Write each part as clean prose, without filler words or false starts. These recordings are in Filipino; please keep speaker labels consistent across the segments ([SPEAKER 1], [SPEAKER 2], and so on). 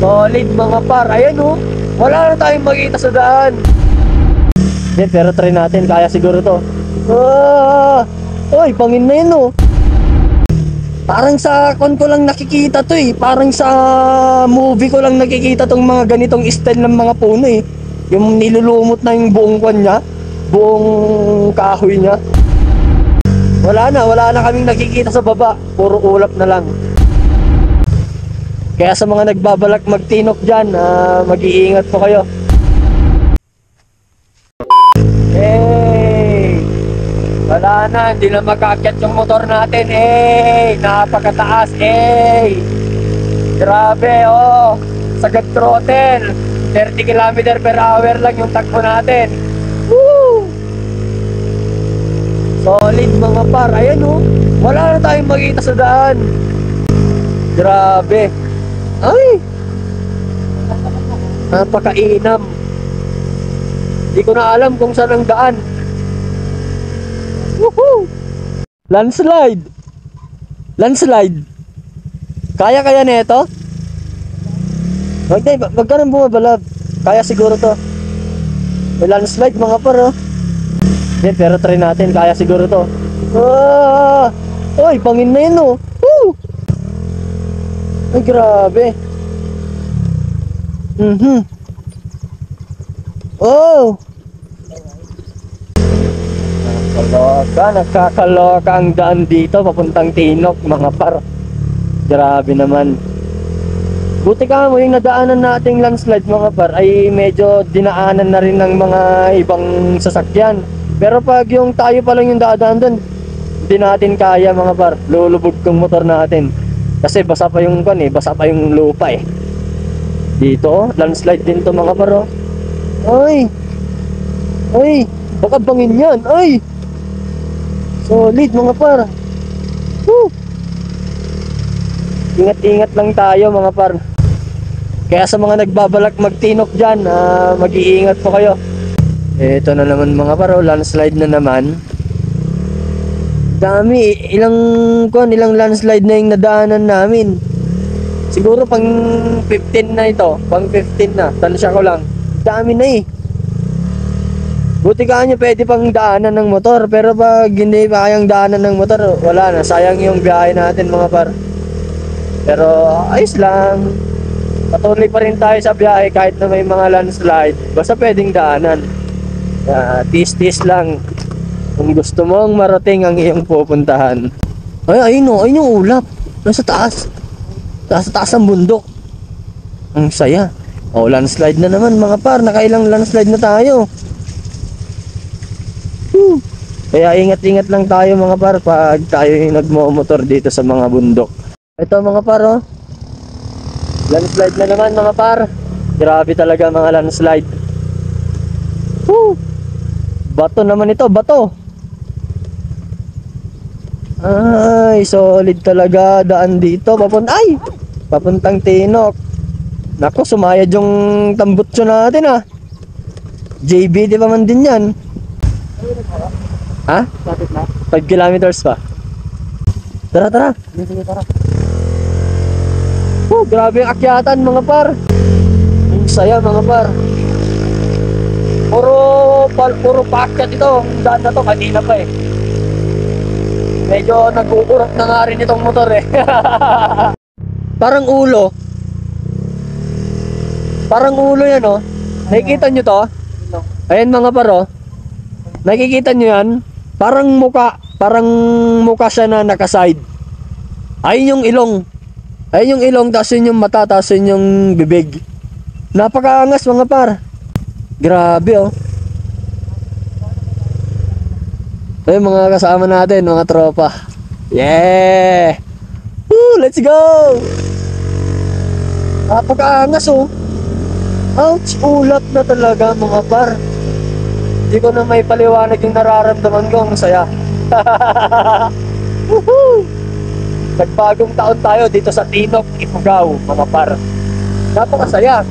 [SPEAKER 1] Solid mga par. Ayan oh. Wala na tayong makita sa daan. Hindi, pero try natin. Kaya siguro to. Oy, pangin na yun oh. Parang sa kon ko lang nakikita to eh. Parang sa movie ko lang nakikita tong mga ganitong style ng mga puno eh. Yung nilulumot na yung buong kwan niya. Buong kahoy niya. Wala na kaming nakikita sa baba. Puro ulap na lang. Kaya sa mga nagbabalak magtinok dyan, mag-iingat po kayo. Hey! Wala na, hindi na makaakyat yung motor natin. Hey! Napakataas. Hey! Grabe, oh! Sagad throttle. 30 km/h lang yung takbo natin. Woo! Solid mga par. Ayan oh. Wala na tayong makita sa daan. Grabe. Ay! Napakainam. Hindi ko na alam kung saan ang daan. Woohoo! Landslide. Landslide. Kaya nito? Wag ka nang bumabalab. Kaya siguro to. May landslide mga par oh. Hindi, pero try natin. Kaya siguro to. Oy, pangin na yun oh. Woo! Ay, grabe. Oh! Nakakaloka ang daan dito papuntang Tinok, mga par. Grabe naman. Buti ka mo yung nadaanan nating landslide mga par ay medyo dinaanan na rin ng mga ibang sasakyan. Pero pag yung tayo pa lang yung dadaan doon, hindi natin kaya mga par. Lulubog tong motor natin. Kasi basa pa yung kan eh, basa pa yung lupa eh. Dito oh, landslide din to mga par oh. Ay! Ay! Baka bangin yan! Ay! Solid mga par. Woo! Ingat-ingat lang tayo mga par. Kaya sa mga nagbabalak magtinok dyan, mag-iingat po kayo. Ito na naman mga par oh, landslide na naman. Dami, ilang landslide na yung nadaanan namin. Siguro pang 15 na ito, pang 15 na, tansya ko lang. Dami na eh. Buti ka nyo pwede pang daanan ng motor, pero pag hindi pa kayang daanan ng motor, wala na, sayang yung biyahe natin mga par. Pero ayos lang. Patuloy pa rin tayo sa biyahe kahit na may mga landslide. Basta pwedeng daanan. Tis-tis lang. Kung gusto mong marating ang iyong pupuntahan. Ay, ayun o, ayun yung ulap. Nasa taas. Nasa taas ang bundok. Ang saya. O, landslide na naman mga par. Nakailang landslide na tayo. Kaya ingat-ingat lang tayo mga par pag tayo yung nagmomotor dito sa mga bundok. Ito mga par oh. Landslide na naman mga par. Grabe talaga mga landslide. Bato naman ito, bato. Ay, solid talaga daan dito. Papuntang Tinok. Naku, sumayad yung tambutso natin ah. JB, di ba man din yan? Ha? 5 kilometers pa. Tara. Grabe ang akyatan mga par. Ang saya mga par. Puro paakyat ito. Daan na to, kanina pa eh. Medyo nag-uurot na nga rin itong motor eh. Parang ulo. Parang ulo yan oh. Nakikita nyo to? Ayan mga par oh. Nakikita nyo yan? Parang muka siya na nakaside. Ayun yung ilong. Ayun yung ilong, tapos yun yung mata, tapos yun yung bibig. Napakaangas mga par. Grabe oh. Ayun mga kasama natin, mga tropa. Yeah! Woo! Let's go! Napakaangas oh. Ouch! Ulap na talaga mga par. Hindi ko na may paliwanag yung nararamdaman ko. Ang saya. Woohoo! Nagpagong taon tayo dito sa Tinok, Ifugao, mga par. Napakasaya.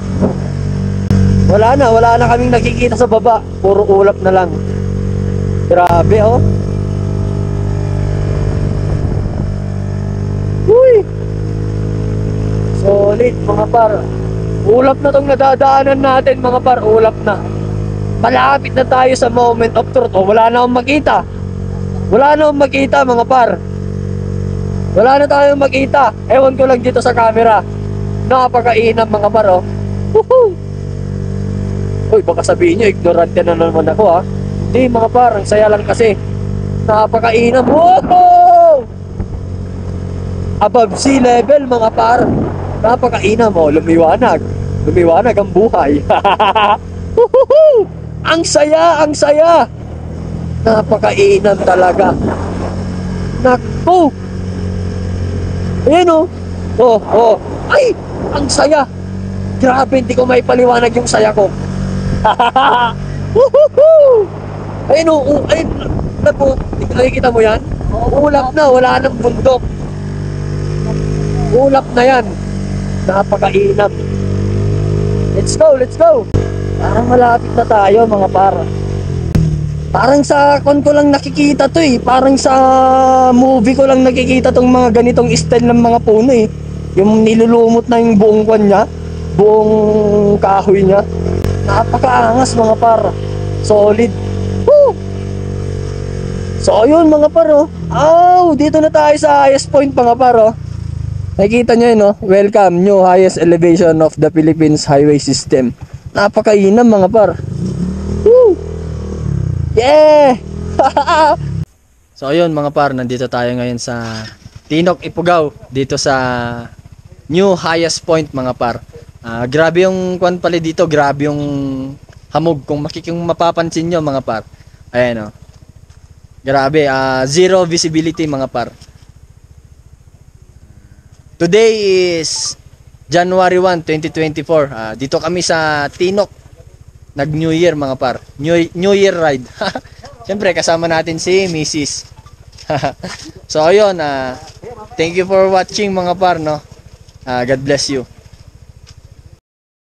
[SPEAKER 1] Wala na kaming nakikita sa baba. Puro ulap na lang. Grabe oh. Uy! Solid mga par. Ulap na tong nadadaanan natin mga par, ulap na. Malapit na tayo sa moment of truth. Oh, wala na akong makita. Wala na akong makita mga par. Wala na tayong makita. Ewan ko lang dito sa camera. Napakainam mga par, oh. Woohoo! Uy, baka sabihin nyo, ignorante na naman ako, ha. Hindi mga par, ang saya lang kasi. Napakainam. Woohoo! Above sea level mga par. Napakainam, oh. Lumiwanag. Lumiwanag ang buhay. Woohoo! Ang saya, ang saya. Napakainam talaga. Naku! Ayan, oh. Oh, oh. Ay! Ang saya. Grabe, hindi ko may paliwanag yung saya ko. Woohoo! Ayun, oh. Ayun. Naku, nakikita mo yan? Ulap na, wala nang bundok. Ulap na yan. Napakainam. Let's go, let's go. Parang malapit na tayo mga para. Parang sa kon ko lang nakikita to eh. Parang sa movie ko lang nakikita tong mga ganitong style ng mga puno eh. Yung nilulumot na yung buong kwan niya, buong kahoy niya. Napakaangas mga para. Solid. Woo! So ayun mga paro. Oh, dito na tayo sa highest point mga paro. Nakikita nyo yun, no? Welcome, new highest elevation of the Philippines highway system. Napakainam mga par. Woo! Yeah! So ayun mga par, nandito tayo ngayon sa Tinok, Ifugao, dito sa new highest point mga par. Grabe yung kwan pala dito, grabe yung hamog kung mapapansin nyo mga par. Ayan, no? Grabe, zero visibility mga par. Today is January 1, 2024. Dito kami sa Tinok. Nag-New Year mga par. New Year ride. Siyempre kasama natin si Mrs. So ayun, thank you for watching mga par, no. God bless you.